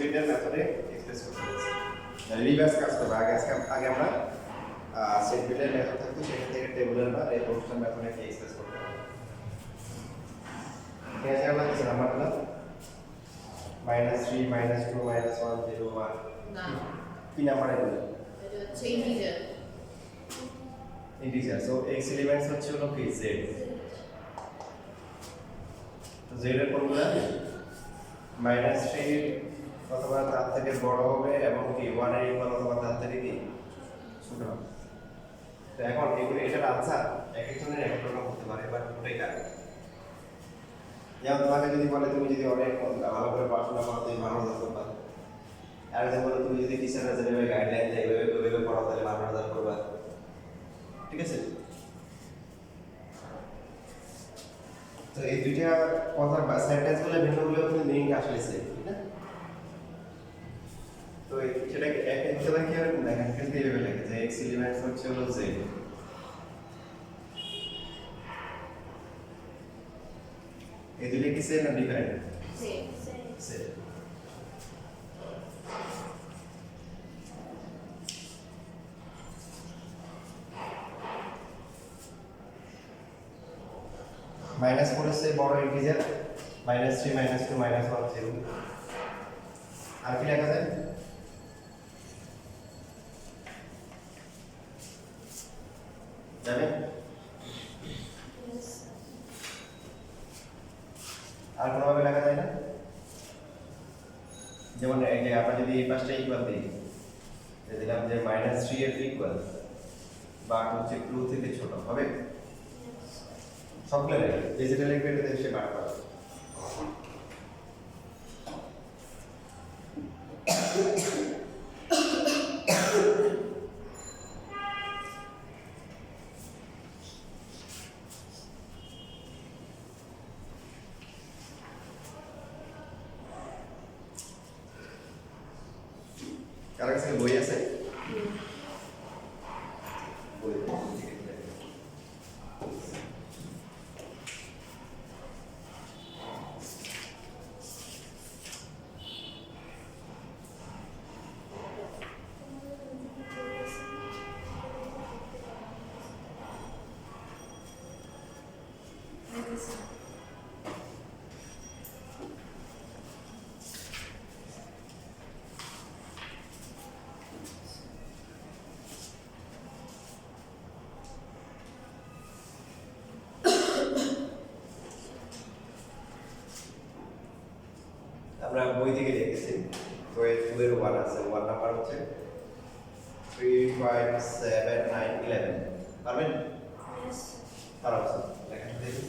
বিটের মেথডে এক্সপ্রেস করতে হচ্ছে রিভার্স কাজ করবে আগে আমরা সেট বিটের মেথড থাকতো সেখান থেকে টেবিলের বা এই প্রোডাকশন মেথডে এক্সপ্রেস করতে হবে এখানে আমরা কিছু নাম্বার দিলাম -3 -2 -1 0 1 না কি নাম্বার এগুলো এটা হচ্ছে integer integer so x elements হচ্ছে হলো কি z তো z এর কোনগুলো -3 অথবা তার থেকে বড় হবে এবং কি 1 এর ইকুয়াল অথবা তার থেকে কি ছোট হবে তো এখন এগুলো এটার আনসার এক একজনের এক এক রকম হতে পারে এবার ওটাই কারণ যেমন তোমাকে যদি বলে তুমি যদি অনেক ভালো করে পড়াশোনা করো তুমি ভালো রেজাল্ট করবা আর যদি বলে তুমি যদি টিচাররা যেভাবে গাইডলাইন দেয় ওইভাবে পড়াও তাহলে ভালো রেজাল্ট করবা ঠিক আছে তো এই দুইটা কথা বা সেন্টেন্স গুলো ভিন্ন হলেও কিন্তু মিনিং আসলে সেম ঠিক না তো সেটা এক এক জায়গায় কি হবে দেখেন কিন্তু এইভাবে লেখে যে x এলিমেন্টস হচ্ছে হলো z এই দুইটা কি সেম না ডিফারেন্ট সেম সেম -4 से বড় ইন্টিজার -3 -2 -1 0 আর কি লেখা যায় যাবে আর কোনোভাবে লেখা যায় না যেমন এই যে আমরা যদি এই পাশটা ইকুয়াল দিই দিলাম যে -3 এর ইকুয়াল বা হচ্ছে 2 থেকে ছোট হবে সবগুলো লেখা ডিজিটাল লিখবে সে বার করা কার কাছে বই আছে বই আমরা বই থেকে লিখেছি বই 2 এর 1 আছে 1 নাম্বার হচ্ছে 3 5 7 9 11 পারবেন তার আছে লেখা দেখি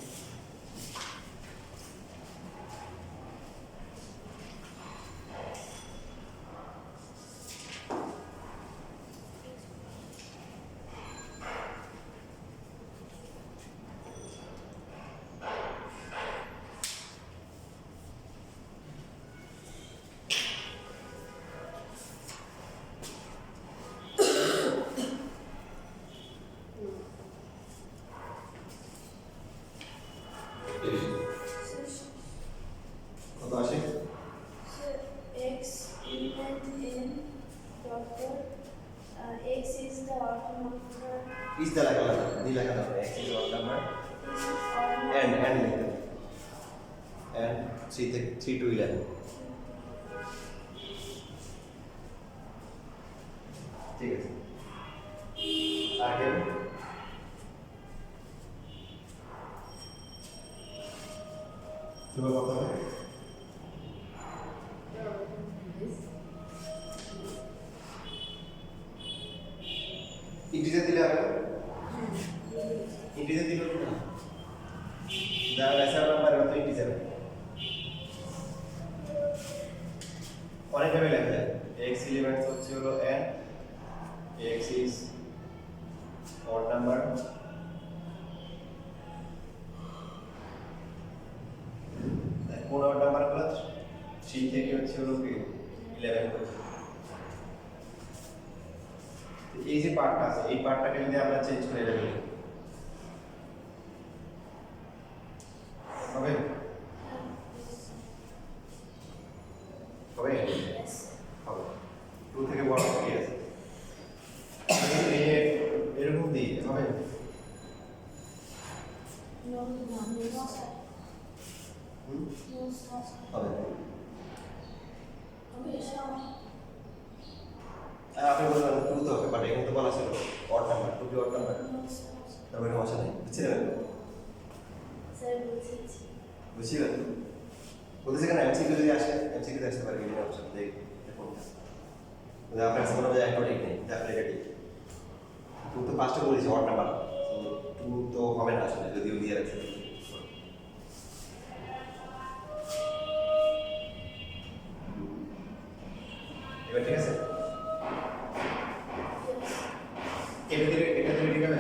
কত আসে X element n doctor x is the odd number ইস দা লেখা লাগবে দি লেখা লাগবে x is odd number is odd and লিখতে and 3 থেকে 3 to 11 ঠিক আছে আগে কিভাবে কথা হবে ইন্টিজার দিলে হবে ইন্টিজার দিলে না যারা লেসার নাম্বার মতো ইন্টিজার অনেকভাবে লেখা যায় x এলিমেন্টস হচ্ছে হলো n x is odd number কোন odd number গুলো 3 থেকে হচ্ছে হলো কি 11 পর্যন্ত এই যে পার্টটা আছে এই পার্টটাকে যদি আমরা চেঞ্জ করে দেব হবে হবে yes আপনি বলবেন 2 তো হবে, বাট এখানে তো বলা ছিল অড নাম্বার, 2 কি অড নাম্বার? তার মানে সমস্যা নেই, বুঝছিলেন? স্যার বুঝেছি। বুঝছিলেন? বলতেছি কেন এমসিকিউ যদি আসে, এমসিকিউ আসতে পারে বিভিন্ন অপশন দেখ দেখুন। যদি আপনার কাছে মনে হয় একটা ঠিক নেই, তাহলে এটা ঠিক। 2 তো ফার্স্টে বলেছি অড নাম্বার, তো 2 তো হবে না আসলে যদিও দিয়ে রাখছে। এবার ঠিক আছে? এটা দিলে ঠিক হবে?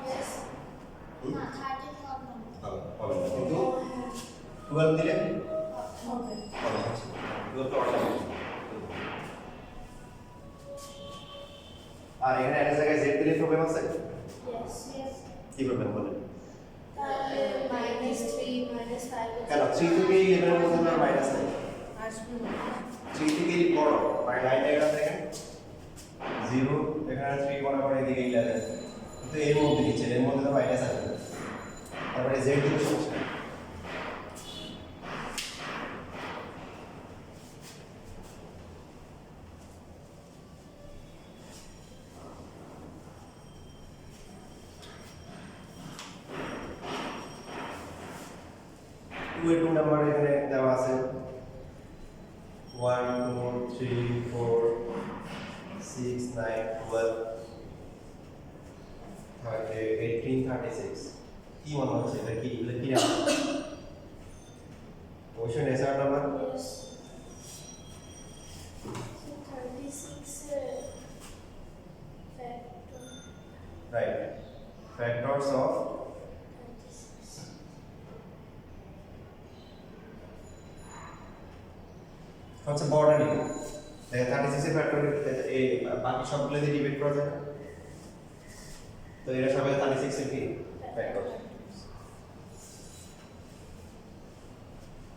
Yes. হুম? না 30 হবে না। হবে না, কিন্তু 12 দিলে হবে। হবে না। 12 তো অড নাম্বার। আর এখানে একটা জায়গায় z দিলে প্রবলেম আছে? Yes. কি প্রবলেম বলেন? তাহলে -3 -5 কেন 3 থেকে 11 এর মধ্যে আর মাইনাস নাই, আসবে না। 3 থেকে বড় মানে 9 এখানে দেখেন 0 এখানে 3 বরাবর এদিকে 11, কিন্তু এর মধ্যে নিচে এর মধ্যে তো মাইনাস আসবে, তারপরে z দিলে সমস্যা নেই। টু নাম্বার এখানে দেওয়া আছে 1 2 3 4 6 9 12 18 36 কি মনে হচ্ছে এটা কি এগুলো কি নাম্বার? অবশ্যই Nesar number. Yes. So 36 factor right, factors of 36. হচ্ছে বর্ডারিং। দেখেন 36 এর ফ্যাক্টর এই বাকি সবগুলো দিয়ে ডিভাইড করা যায় না? তো এরা সবাই 36 এর কি ফ্যাক্টর।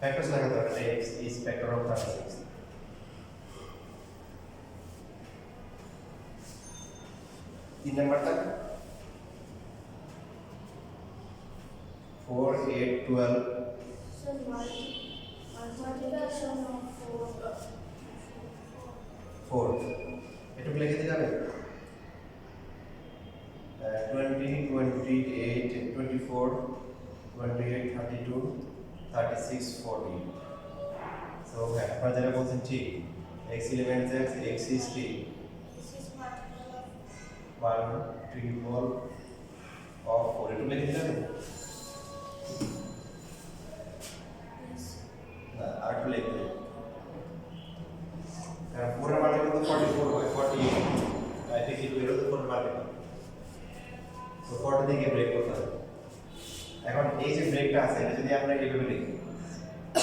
ফ্যাক্টরস লেখা দরকার নেই, x is factor of 36। তিন নাম্বারটা 4 8 12 So multiplication of 4 একটু লিখে দিতে হবে 20 28 24 28 32 36 40। সো আপনারা যারা বলছেন ঠিক x এলিমেন্ট x is কি this is multiple of 1 triple of 4 একটু লিখে দিতে হবে this. না আর একটু লিখতে হবে কারণ 4 এর মাল্টিপল তো 44 হয় 48 আই থিংক ইট বের হতে 4 এর মাল্টিপল তো 40 দিকে ব্রেক করতে হবে। এখন এই যে ব্রেকটা আছে এটা যদি আমরা এইভাবে লিখি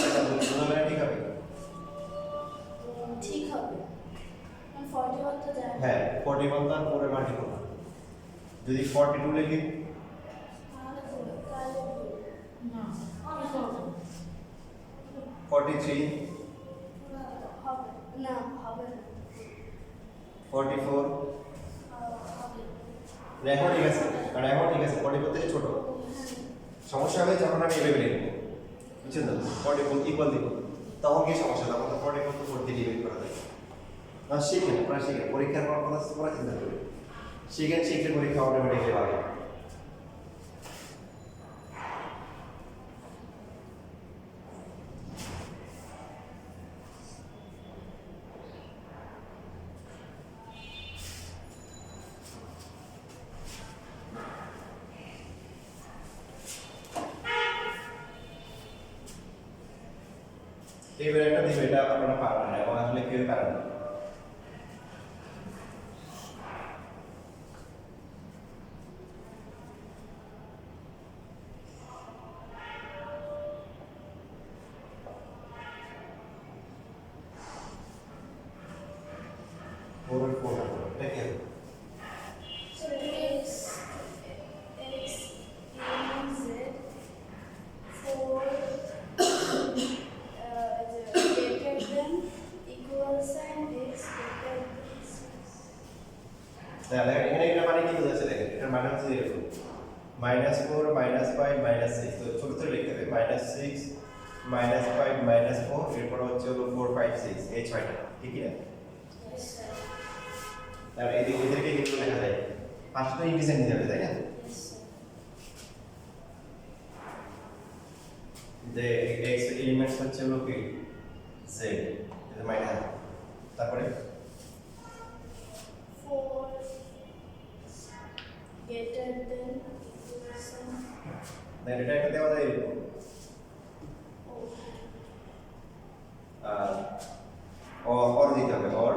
এটা দুটো ঠিক হবে? ঠিক হবে। 41 তো যায়। হ্যাঁ 41 তার 4 এর মাল্টিপল যদি 42 লিখি তাহলে না ঠিক হবে। 43 হবে না হবে না 44 হবে। এখন ঠিক আছে, কারণ এখন ঠিক আছে 44 থেকে ছোট সমস্যা হবে যখন আমি এভাবে লিখবো, বুঝছেন না? 44 ইকুয়াল দিব তখন কি সমস্যা, তখন তো 44 তো 4 দিয়ে ডিভাইড করা যায় না। শিখেন আপনারা, শিখেন পরীক্ষার পর কথা তোমরা চিন্তা করবে, শিখেন শিখলে পরীক্ষা অটোমেটিক্যালি পাবে। এবার একটা দিবে, এটা আপনারা পারবেন না এবং আসলে কেউ পারেন না। এটা কি হবে? So x element z 4 greater than equal sign x greater than 6. তাহলে এখানে এটা মানে কি বোঝাচ্ছে দেখেন, এটার মানে হচ্ছে এরকম -4 -5 -6, তো ছোট ছোট লিখতে হবে -6 -5 -4, এরপর হচ্ছে হলো 4 5 6, এই ছয়টা ঠিক কি না? Yes sir. আর এদেরকে কিন্তু লেখা যায় পাঁচটা তো ইন্টিজার নিতে হবে তাই না Yes, sir. যে এক্স এলিমেন্টস হচ্ছে হলো কি জেড এটা মাইনাস তারপরে 4 greater than equation. দেন এটা একটা দেওয়া যায় এরকম Oh, আর অর দিতে হবে অর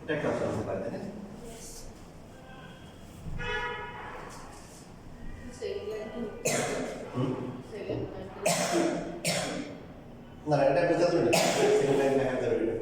এটা একটা অপশন হতে পারে তাই না yes. হুম? না এটা বোঝা জরুরি না সেকেন্ড লাইন লেখা জরুরি না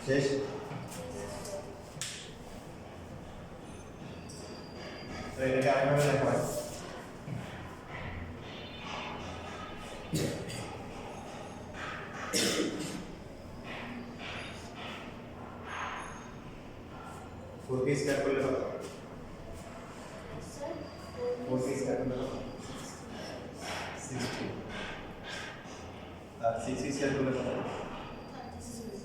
শেষ তো এটাকে আরেকভাবে লেখা হয় ফোর কে স্কয়ার করলে কত Sir, ফোর কে স্কয়ার করলে কত 60 আর 6 কে স্কয়ার করলে কত 36.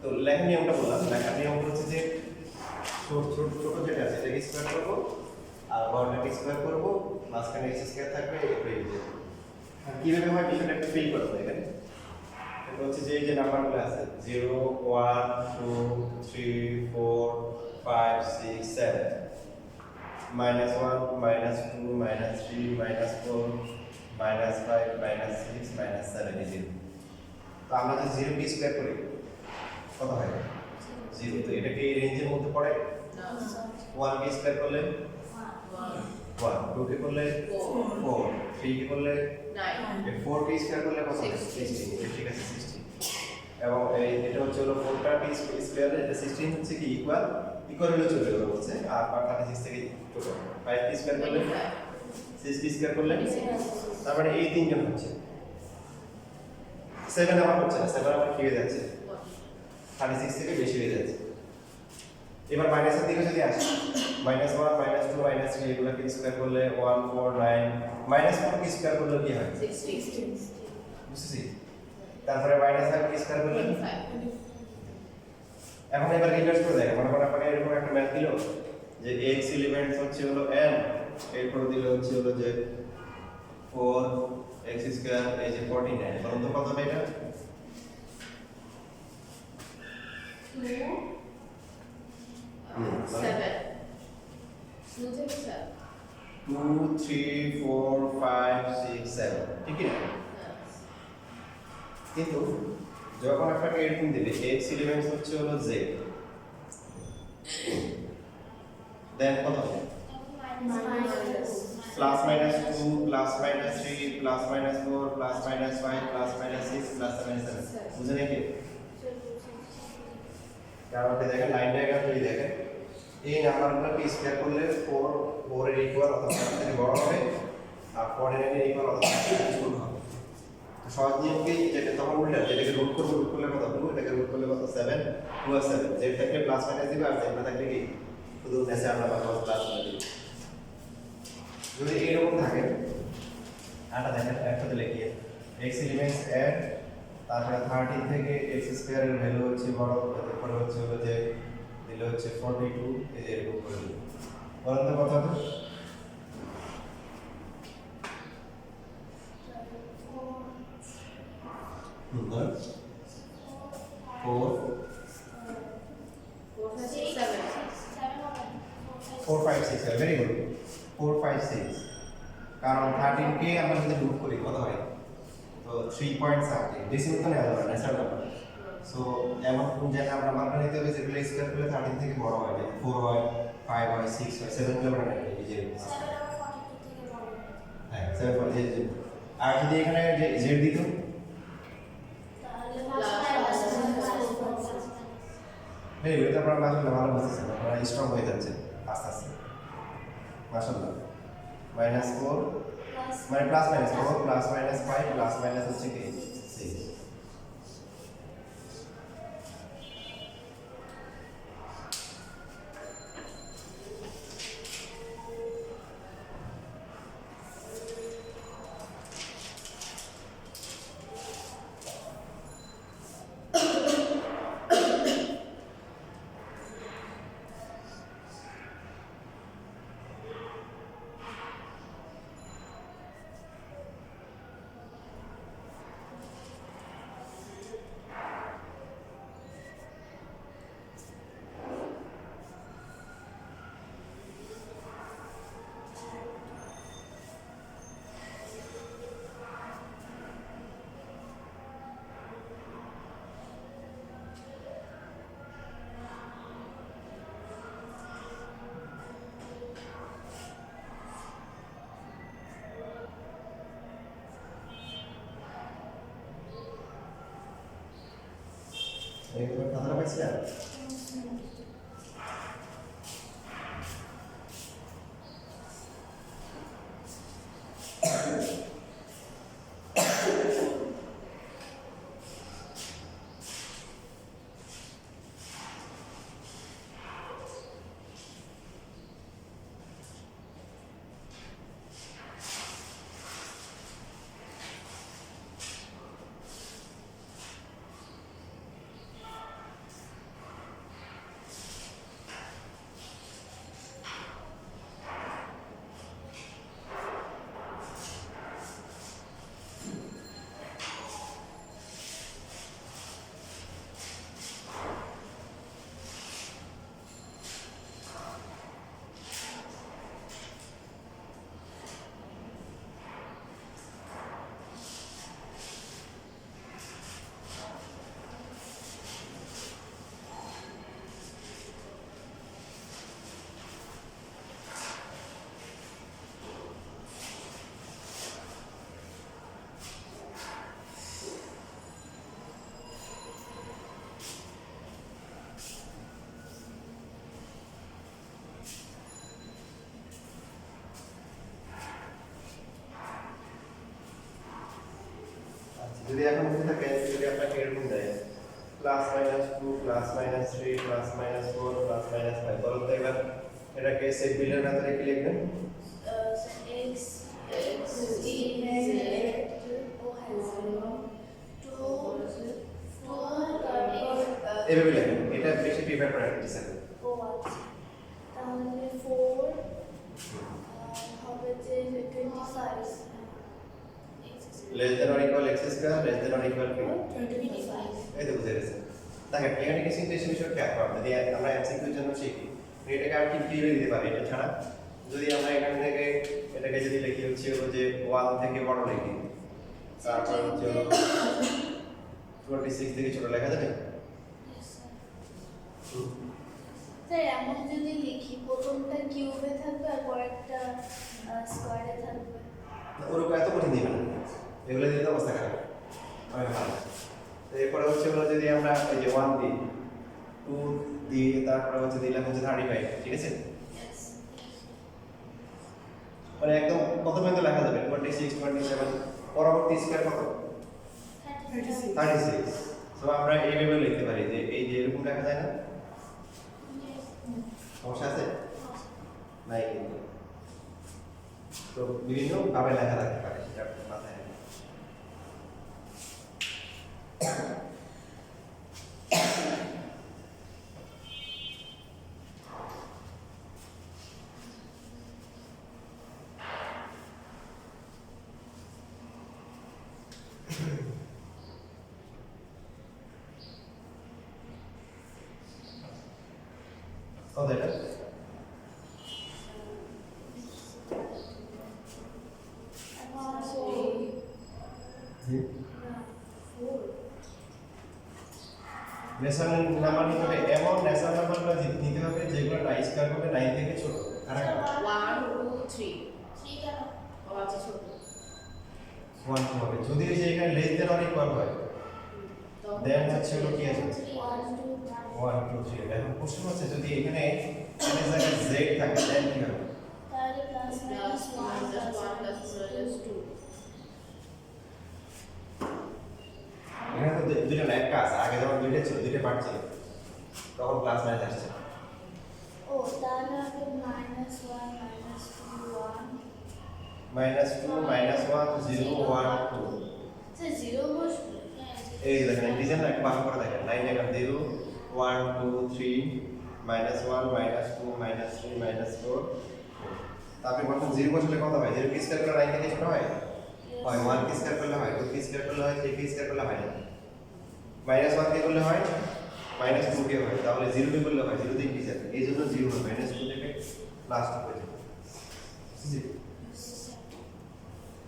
তো লেখার নিয়মটা বললাম লেখার নিয়ম হচ্ছে যে ছোট ছোট ছোট যেটা আছে এটাকে স্কয়ার করবো আর বড়টাকে স্কয়ার করবো মাঝখানে এক্স স্কয়ার থাকবে এটাই আর কিভাবে হয় বিষয়টা একটু ফিল করতে হবে এখানে এটা হচ্ছে যে এই যে নাম্বারগুলো আছে 0 1 2 3 4 5 6 7 minus 1 minus 2 minus 3 minus 4 minus 5 minus 6 minus 7 is 0 তো আমরা যদি 0 কে স্কয়ার করি কত হয় 0 তো এটা কি এই রেঞ্জের মধ্যে পড়ে 1 কে স্কয়ার করলে 1 2 কে করলে 4 3 কে করলে 4 কে স্কয়ার করলে কত 16 ঠিক আছে 16 এবং এটা হচ্ছে হলো 4টা কে স্কয়ার এটা 16 হচ্ছে কি ইকুয়াল হলে চলে যাবে বলছে আর 36 থেকে ছোট 5 কে স্কয়ার করলে 6 কে স্কয়ার করলে তার মানে এই তিনজন হচ্ছে 7 আবার হচ্ছে না 7 আবার কি হয়ে যাচ্ছে 36 থেকে বেশি হয়ে যাচ্ছে এবার মাইনাসের দিকে যদি আসি -1 -2 -3 এগুলোকে স্কয়ার করলে 1 4 9 -4 কে স্কয়ার করলে কি হয় বুঝছিস তারপরে -5 কে স্কয়ার করলে এখন এবার রিভার্স করে দেখো মনে করেন আপনাকে এরকম একটা ম্যাথ দিল যে x এলিমেন্টস হচ্ছে হলো n এরপর দিল হচ্ছে হলো যে 4 x স্কয়ার এই যে 49 বলুন তো কত হবে এটা 2 3 4 5 6 7 ঠিক আছে কিন্তু যখন আপনাকে এরকম দিবে x এলিমেন্টস হচ্ছে হলো z দেন কত হবে plus minus 2 plus minus 3 plus minus 4 plus minus 5 plus minus 6 plus minus 7 বুঝে নাকি কারণটা দেখেন লাইন ডায়াগ্রাম যদি দেখেন এই নাম্বারগুলোকে স্কয়ার করলে 4 এর ইকুয়াল অথবা তার থেকে বড় হবে আর 4 এর ইকুয়াল অথবা তার থেকে ছোট হবে তো সহজ নিয়ম কি যেটা তখন উল্টা যেটাকে রুট করলে কত 2 এটাকে রুট করলে কত 7 2 আর 7 যেটা থাকলে প্লাস মাইনাস দিবে আর যেটা থাকলে কি শুধু মেসে আমরা বারবার প্লাস করে দিব যদি এরকম থাকে আটা দেখেন একসাথে লিখিয়ে x এলিমেন্টস এড তারপরে 13 থেকে x স্কয়ার এর ভ্যালু হচ্ছে বড় তারপরে হচ্ছে হলো যে দিলে হচ্ছে 42 এই যে এরকম করে দিই বলেন তো কত হবে? বলেন 4 5 6 ভেরি গুড 4 5 6 কারণ 13 কে আমরা যদি লুপ করি কত হয় তো 3.something ডেসিমাল তো নেওয়া যাবে না স্যার নাম্বার সো এমন কোন জায়গায় আমরা মাপটা নিতে হবে যেগুলো স্কয়ার করলে 13 থেকে বড় হয় যেমন 4 হয় 5 হয় 6 হয় 7 গুলো আমরা নেই এই যে হ্যাঁ 7 ফর যে আর যদি এখানে যে z দিত ভেরি গুড আপনারা মাশাআল্লাহ ভালো বুঝছেন আপনারা স্ট্রং হয়ে যাচ্ছে আস্তে আস্তে মাশাআল্লাহ -4 মানে plus minus 4 plus minus 5 plus minus হচ্ছে কি 6 এইগুলো কথাটা পাইছিলেন যদি এখন বুঝে থাকে যদি আপনাকে এরকম দেয় plus minus 2 plus minus 3 plus minus 4 plus minus 5 বলুন তো এবার এটাকে সেট বিলের মেথডে কি লিখবেন এভাবে লিখবেন এটা বেশি প্রিফার করেন টিচার তাহলে 4 হবে যে 25 less than or equal x square less than or equal to 25 এই তো বুঝে গেছেন দেখেন এখানে কিছু ইন্টারেস্টিং বিষয় খেয়াল করুন যদি আমরা এমসিকিউর জন্য শিখি এটাকে আমি কিন্তু কিভাবে দিতে পারি এটা ছাড়া যদি আমরা এখান থেকে এটাকে যদি লিখি হচ্ছে যে 1 থেকে বড় লিখি তারপর হচ্ছে 26 থেকে ছোট লেখা যাবে স্যার এমন যদি লিখি প্রথমটা কিউবে থাকবে আর পরেরটা স্কয়ারে থাকবে ওরকম এত কঠিন দিবেন না এগুলো দিতে অবস্থা খারাপ অনেক ভালো তো এরপরে হচ্ছে হলো যদি আমরা এই যে 1 দিই 2 দিই তারপরে হচ্ছে দিলাম হচ্ছে 35 ঠিক আছে মানে একদম কত পর্যন্ত লেখা যাবে 26 27 পরবর্তী স্কয়ার কত 36 সো আমরা এইভাবে লিখতে পারি যে এই যে এরকম লেখা যায় না সমস্যা আছে নাই কিন্তু তো বিভিন্ন ভাবে লেখা থাকতে পারে সেটা আপনার মাথায় রাখবেন কত এটা ন্যাশনাল নাম্বার নিতে হবে এমন ন্যাশনাল নাম্বারগুলো নিতে হবে যেগুলো না স্কয়ার করবে 9 থেকে ছোট কারা কারা 1 2 3 3 কেন ও আচ্ছা ছোট 1 হবে যদি এই যে এখানে লেস দেন অর ইকুয়াল হয় দেন হচ্ছে হলো কি আছে 1 2 3 এখন প্রশ্ন হচ্ছে যদি এখানে এর জায়গায় z থাকে দেন কি হবে তাহলে প্লাস মাইনাস 1 plus 1 plus 2 এখানে তো দুটো না একটা আছে আগে যখন দুইটা ছিল দুইটা পার্ট ছিল তখন প্লাস মাইনাস আসছে ও তাহলে হবে মাইনাস 1 মাইনাস 2 1 -2 -1 0 1 2 সে 0 বসবে এই দেখেন ইন্টিজার না একটু ভালো করে দেখেন 9 এখানে 0 1 2 3 -1 -2 -3 -4 তারপরে বলুন 0 বসলে কত হয় 0 কি স্কয়ার করলে 9 থেকে ছোট হয় হয় 1 কি স্কয়ার করলে হয় 2 কি স্কয়ার করলে হয় 3 কি স্কয়ার করলে হয় না -1 দিয়ে করলে হয় -2 দিয়ে হয় তাহলে 0 দিয়ে করলে হয় 0 দিয়ে ইন্টিজার এই জন্য 0 হয় -2 থেকে +2 হয়ে যাবে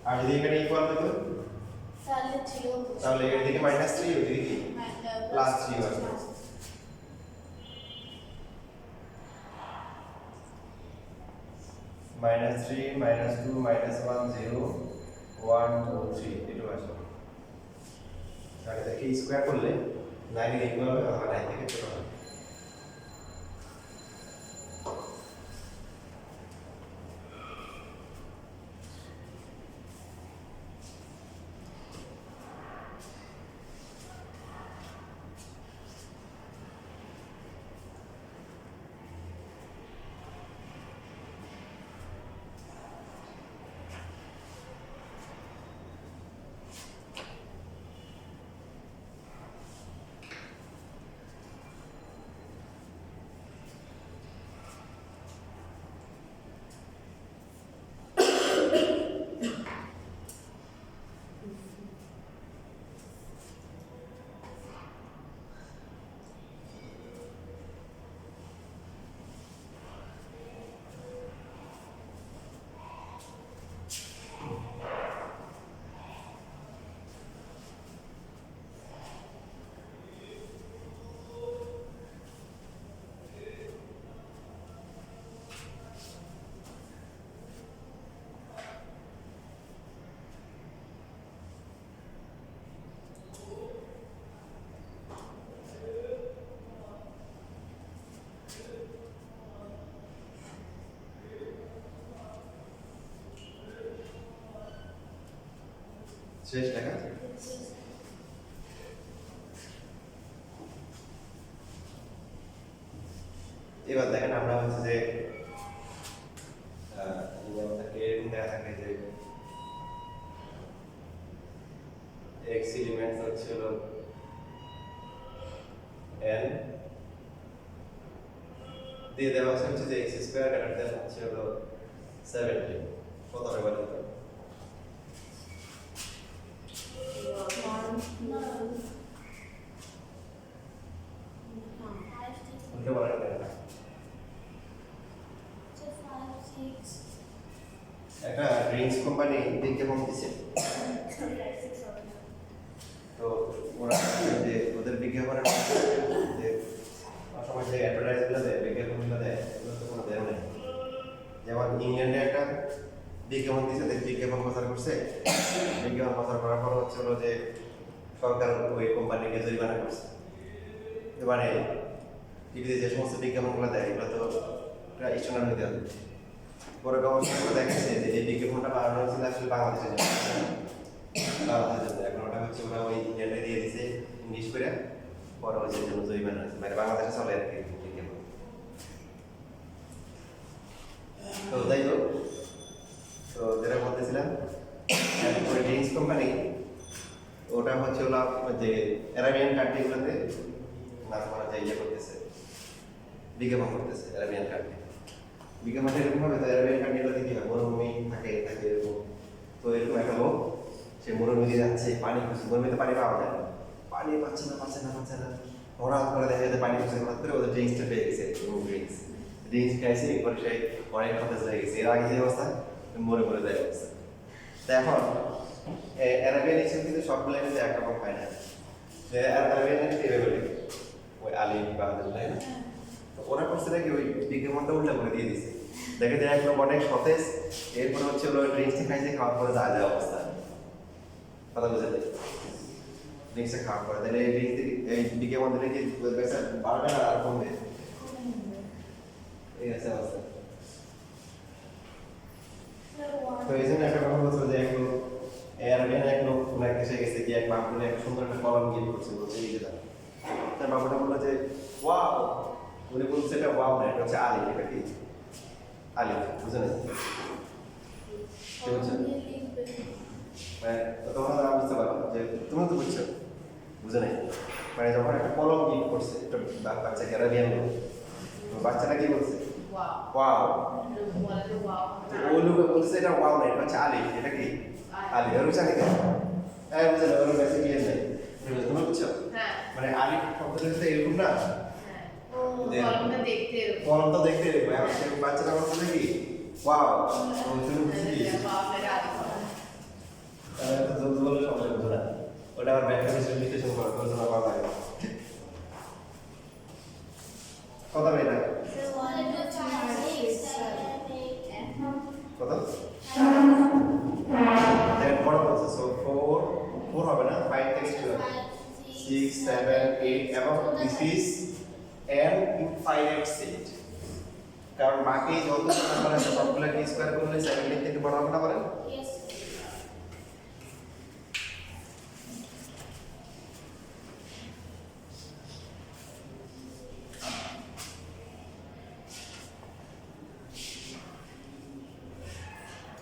আর যদি এখানে ইকুয়াল হতো তাহলে 0 বসবে তাহলে এর দিকে -3 ওই দিকে কি প্লাস 3 আসবে -3 -2 -1 0 1 2 3 এটা আসবে তাহলে দেখি স্কয়ার করলে 9 এর ইকুয়াল হবে অথবা 9 থেকে ছোট হবে শেষ লেখা এবার দেখেন আমরা হচ্ছে যে আমাদেরকে এরকম দেওয়া থাকে যে x এলিমেন্টস হচ্ছে হলো n দিয়ে দেওয়া হচ্ছে যে x স্কয়ার গ্রেটার দেন হচ্ছে হলো 70 কত হবে বলেন তো উল্টো বলেন না একটা ড্রিঙ্কস কোম্পানি বিজ্ঞাপন দিচ্ছে তো ওরা যে ওদের বিজ্ঞাপনের যে সময় যে অ্যাডভার্টাইজগুলো দেয় বিজ্ঞাপনগুলো দেয় এগুলো তো কোনো দেয় নেই যেমন ইংল্যান্ডে একটা বিজ্ঞাপন দিচ্ছে যে বিজ্ঞাপন প্রচার করছে বিজ্ঞাপন প্রচার করার পর হচ্ছে হলো যে সরকার ওই কোম্পানিকে জরিমানা করছে মানে টিভিতে যে সমস্ত বিজ্ঞাপনগুলো দেয় এগুলো তো প্রায় স্ট্যান্ডার্ড হইতে হবে পরে গবেষণাগুলো দেখেছে যে এই বিজ্ঞাপনটা বানানো হয়েছিল আসলে বাংলাদেশের জন্য বাংলাদেশের জন্য এখন ওটা হচ্ছে ওরা ওই ইন্ডিয়ানে দিয়ে দিছে ইংলিশ করে পরে হচ্ছে জন্য জরিমানা হয়েছে মানে বাংলাদেশে চলে আর কি বিজ্ঞাপন তো যাই হোক তো যেটা বলতেছিলাম ওই ড্রিঙ্কস কোম্পানি ওটা হচ্ছে হলো যে অ্যারাবিয়ান কান্ট্রিগুলোতে নাম করা যায় ইয়ে করতেছে বিজ্ঞাপন করতেছে অ্যারাবিয়ান কান্ট্রি বিজ্ঞাপনটা এরকম হবে তো অ্যারাবিয়ান কান্ট্রিগুলোতে কি হয় মরুভূমি থাকে থাকে এরকম তো এরকম একটা লোক সে মরুভূমি যাচ্ছে পানি খুঁজছে মরুভূমিতে পানি পাওয়া যায় না পানি পাচ্ছে না হঠাৎ করে দেখা যায় পানি খুঁজছে হঠাৎ করে ওদের ড্রিঙ্কসটা পেয়ে গেছে ড্রিঙ্কস ড্রিঙ্কস খাইছি এরপরে সেই অনেক সতেজ হয়ে গেছে এর আগে যে অবস্থা মরে মরে যায় অবস্থা তো এখন অ্যারাবিয়ান ইসিম কিন্তু সবগুলো কিন্তু একরকম হয় না যে অ্যারাবিয়ান কিন্তু এভাবে লেখে ওই আলিফ বা তাই না তো ওরা করছে নাকি ওই বিজ্ঞাপনটা উল্টা করে দিয়ে দিছে দেখে যে একদম অনেক সতেজ এরপরে হচ্ছে ওরা ড্রিঙ্কসটা খাইছে খাওয়ার পরে যা যায় অবস্থা কথা বুঝে দেয় ড্রিঙ্কসটা খাওয়ার পরে তাহলে এই ড্রিঙ্কস এই বিজ্ঞাপন দিলে কি বেচা বাড়বে না আর কমবে এই আছে অবস্থা তো এই জন্য একটা কথা বলছো যে এক লোক অ্যারাবিয়ান এক লোক ওনার দেশে গেছে গিয়ে এক বাবুকে এক সুন্দর একটা কলম গিফট করছে বলছে এই যে দাও তার বাবুটা বললো যে ওয়াও উনি বলছে এটা ওয়াও না এটা হচ্ছে আলিফ এটা কি আলিফ বুঝে না কি বলছেন মানে তোমরা না বুঝতে পারো যে তুমি তো বুঝছো বুঝে নাই মানে যখন একটা কলম গিফট করছে একটা বাচ্চা অ্যারাবিয়ান লোক তো বাচ্চাটা কি বলছে Wow. Wow Wow. ওই লোক বলছে এটা ওয়াও না এটা হচ্ছে আলিফ এটা কি আলিফ এর বুঝা নাকি হ্যাঁ বুঝে না ওর কাছে ক্লিয়ার নাই তুমি বুঝছো হ্যাঁ মানে আলিফ শব্দটা হচ্ছে এরকম না হ্যাঁ যে কলমটা দেখতে এরকম। কলমটা দেখতে এরকম এখন সে বাচ্চাটা বলছে কি ওয়াও তুমি বুঝছি বাপের আগে তাহলে তো জলদি বলে সবাই বুঝো না ওটা আবার ব্যাখ্যা হিসেবে বিশ্লেষণ করা বুঝো না বাবা কথা বলি না কত দেন বড় বলছে সো 4 হবে না 5 থেকে শুরু হবে 6 7 8 এবং this is n infinite set কারণ বাকি যত নাম্বার আছে সবগুলো কি স্কয়ার করলে 17 থেকে বড় হবে না বলেন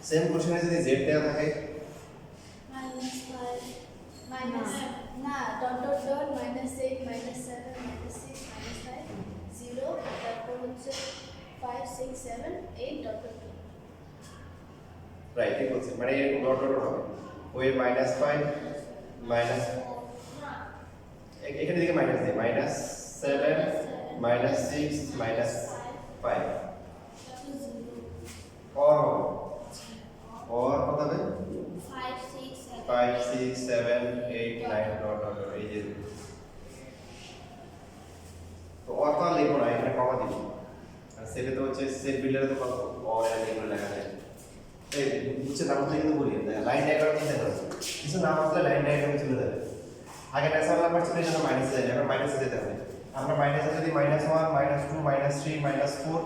সেম কোশ্চেনে যদি z দেওয়া থাকে না ডট ডট ডট -8 -7 -6 -5 0 তারপর হচ্ছে 5 6 7 8 ডট ডট রাইট ঠিক বলছে মানে এরকম ডট ডট হবে ওই -5 মাইনাস এখানে দিকে মাইনাস দিয়ে -7 -6 -5 और কত হবে 5 6 7 8 9 ডট ডট এই যে তো অত লিখো না এখানে কমা দিব আর সেটা তো হচ্ছে সেট বিল্ডারে তো কত অর এর এগুলো লেখা যায় এই বুঝছে নাম তো কিন্তু বলি লাইন ডায়াগ্রাম চিন্তা করো কিছু নাম আসলে লাইন ডায়াগ্রামে চলে যাবে আগে ন্যাচারাল নাম্বার ছিল যেন মাইনাসে যায় এখন মাইনাসে যেতে হবে আমরা মাইনাসে যদি -1 -2 -3 -4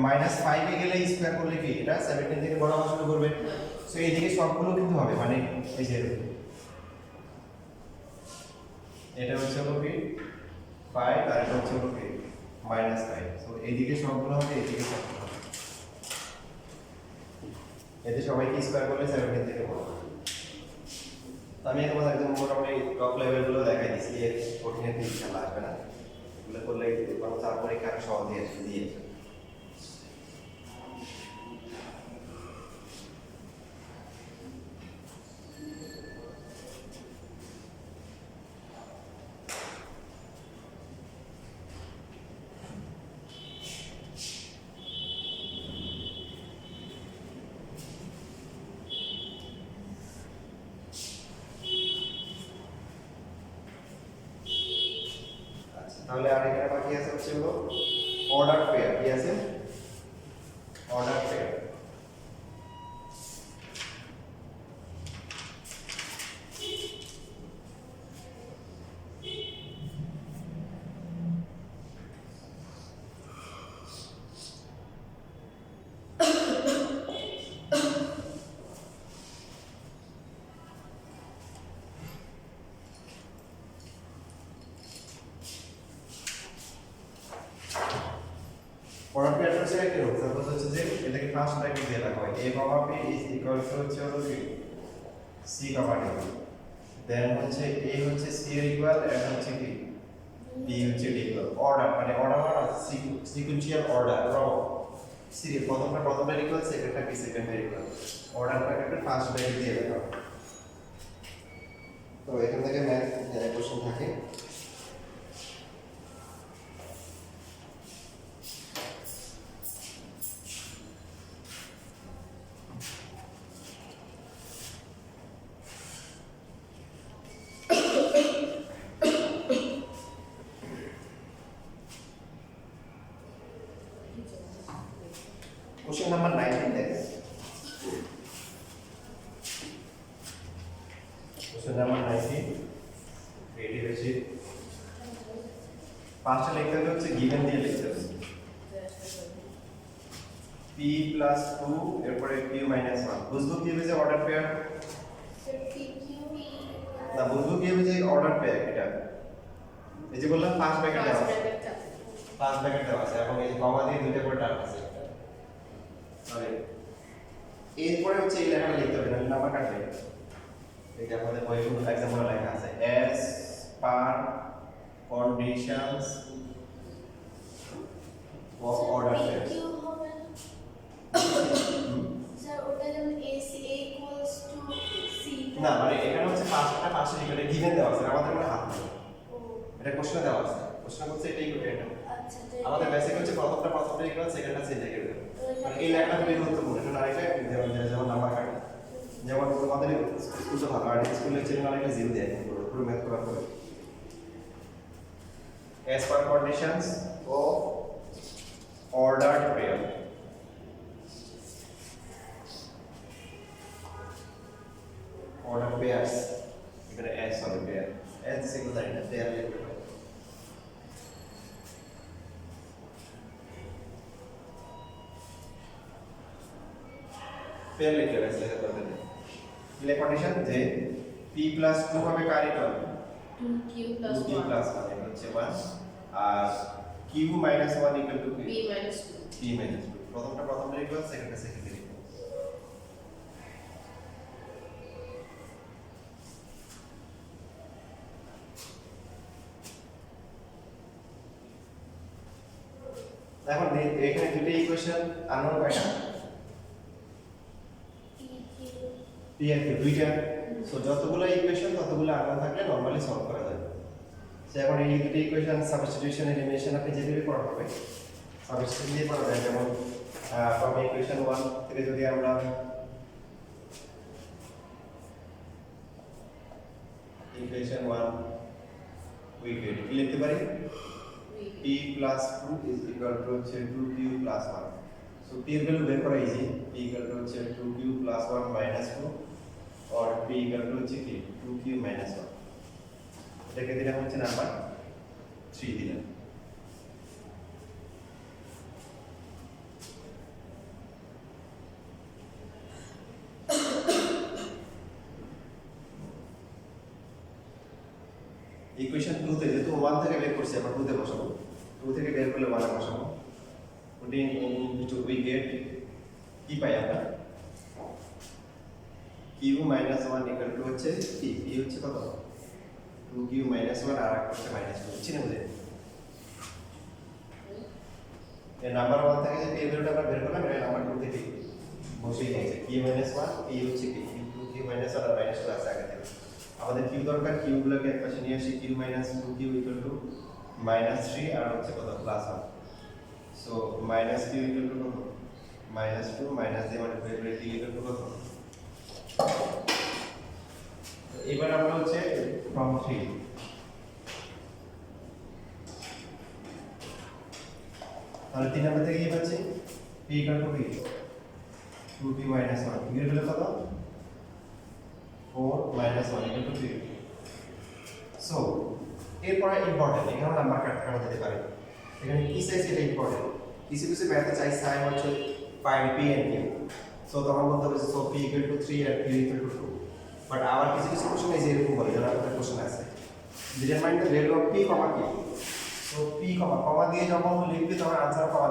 -5 এ গেলে স্কয়ার করলে কি এটা 17 থেকে বড় হওয়া শুরু করবে সো এই দিকে সবগুলো কিন্তু হবে মানে এই যে এটা হচ্ছে হলো কি 5 আর এটা হচ্ছে হলো কি -5 সো এই দিকে সবগুলো হবে এই দিকে সবগুলো হবে এতে সবাই কি স্কয়ার করলে 17 থেকে বড় তো আমি তোমাদের একদম মোটামুটি টপ লেভেলগুলো দেখাই দিচ্ছি এর কঠিনের দিকে খেলা আসবে না এগুলো করলে কোনো চার পরীক্ষা সহজ দিয়ে তাহলে আর এখানে বাকি আছে হচ্ছে হলো অর্ডার পেয়ার কি আছে অর্ডার পেয়ার অর্ডার পেয়ারটা সিলেক্ট করুন সাপোজ হচ্ছে যে এটাকে ফার্স্ট ব্র্যাকেট দিয়ে রাখা হয় a comma b is equal to হচ্ছে হলো কি c কমা d দেন হচ্ছে a হচ্ছে c এর ইকুয়াল এন্ড হচ্ছে কি b হচ্ছে d ইকুয়াল অর্ডার মানে অর্ডার মানে সিকোয়েন্সিয়াল অর্ডার রো সিরিয়াল প্রথমটা ইকুয়াল সেকেন্ডটা কি সেকেন্ডটা ইকুয়াল অর্ডার ব্র্যাকেটে ফার্স্ট ব্র্যাকেট দিয়ে রাখা হয় তো এখান থেকে ম্যাথ কোশ্চেন থাকে কোশ্চেন নাম্বার 19 দেখেন। কোশ্চেন নাম্বার 19 এটি হচ্ছে পাঁচটা লিখতে হচ্ছে গিভেন দিয়ে লিখতে হবে p প্লাস 2 এরপরে q মাইনাস 1 বুঝবো কি হবে যে অর্ডার পেয়ার না বুঝবো কি হবে যে অর্ডার পেয়ার এটা এই যে বললাম ফার্স্ট ব্র্যাকেট দেওয়া আছে ফার্স্ট ব্র্যাকেট দেওয়া আছে এবং এই যে কমা দিয়ে দুইটা করে টার্ম আছে সরি এরপরে হচ্ছে এই লেখাটা লিখতে হবে না নাম্বার কাটবে এই যে আমাদের বইগুলো एग्जांपल লেখা আছে as per conditions of order pairs sir ওটা যেমন AC equals to C না মানে এখানে হচ্ছে পাঁচটা পাশে এখানে গিভেন দেওয়া আছে আমাদের কোনো হাত নেই ও এটা কোশ্চেন দেওয়া আছে কোশ্চেন হচ্ছে এটাই করে এটা আচ্ছা আমাদের বেসিক হচ্ছে প্রথমটা ইকুয়াল সেকেন্ডটা চেঞ্জ হয়ে যাবে মানে এই লেখাটা খুবই গুরুত্বপূর্ণ এটা আরেকটা যেমন নাম্বার কাটে যেমন আমাদের স্কুল তো ভালো আর স্কুলে ছিল আরেকটা জিরো দেয় পুরো ম্যাথ করার পরে as per conditions of ordered pair ordered pairs এখানে as হবে pair as single line pair লিখতে হবে पेयर लिख लेना इसलिए कर देते हैं पहले कंडीशन जे p plus 2 হবে কার equal 2q plus 2p 1 plus 1 এটা হচ্ছে 1 আর q minus 1 equal to b minus 2 p minus 2 প্রথমটা ইকুয়াল সেকেন্ডটা সেকেন্ডের ইকুয়াল এখন এখানে দুটো ইকুয়েশন আননোন কয়টা p আর q দুইটা সো যতগুলো ইকুয়েশন ততগুলো আননোন থাকলে নরমালি সলভ করা যাবে সো এখন এই দুটো ইকুয়েশন সাবস্টিটিউশন এলিমিনেশন আপনি যেভাবে করা হবে সাবস্টিটিউশন দিয়ে করা যায় যেমন ফ্রম ইকুয়েশন 1 থেকে যদি আমরা ইকুয়েশন 1 উই গেট কি লিখতে পারি p plus 2 is equal to 2q plus 1 so p এর ভ্যালু বের করা easy p equal to 2q plus 1 minus 2 or p equal to কি 2q minus 1 এটাকে দিলাম হচ্ছে নাম্বার 3 দিলাম ইকুয়েশন 2 তে যেহেতু 1 থেকে বের করছি আমরা 2 তে বসাবো 2 থেকে বের করলে 1 এ বসাবো putting into we get কি পাই আমরা q minus 1 equal to হচ্ছে p p হচ্ছে কত 2q minus 1 আর একটা হচ্ছে minus 2 বুঝছেন বুঝে এই নাম্বার 1 থেকে যে p এর ভ্যালুটা আমরা বের করলাম এটা নাম্বার 2 থেকে বসিয়ে দিয়েছে q minus 1 p হচ্ছে কি 2q minus 1 আর minus 2 আছে আগে থেকে আমাদের q দরকার q গুলোকে একপাশে নিয়ে আসি q minus 2q equal to minus 3 আর হচ্ছে কত plus 1 so minus q equal to কত minus 2 minus দিয়ে মানে বের করে t equal to কত তো এবার আমরা হচ্ছে from 3 তাহলে 3 নাম্বার থেকে কি পাচ্ছি p equal to 2p minus 1 এর ভ্যালু কত 4 minus 1 equal to 0 সো এরপরে ইম্পর্টেন্ট এখানে নাম্বার কাটা যেতে পারে এখানে কি চাইছে এটা ইম্পর্টেন্ট কিছু কিছু ম্যাথে চাই সাইন হচ্ছে find p and q so তখন বলতে হবে so p equal to 3 and q equal to 2 but আবার কিছু কিছু কোশ্চেন এই যে এরকম বলে যারা আপনাদের কোশ্চেন আছে determine the value of p, q so p, কমা দিয়ে যখন লিখবে তখন আনসার কমা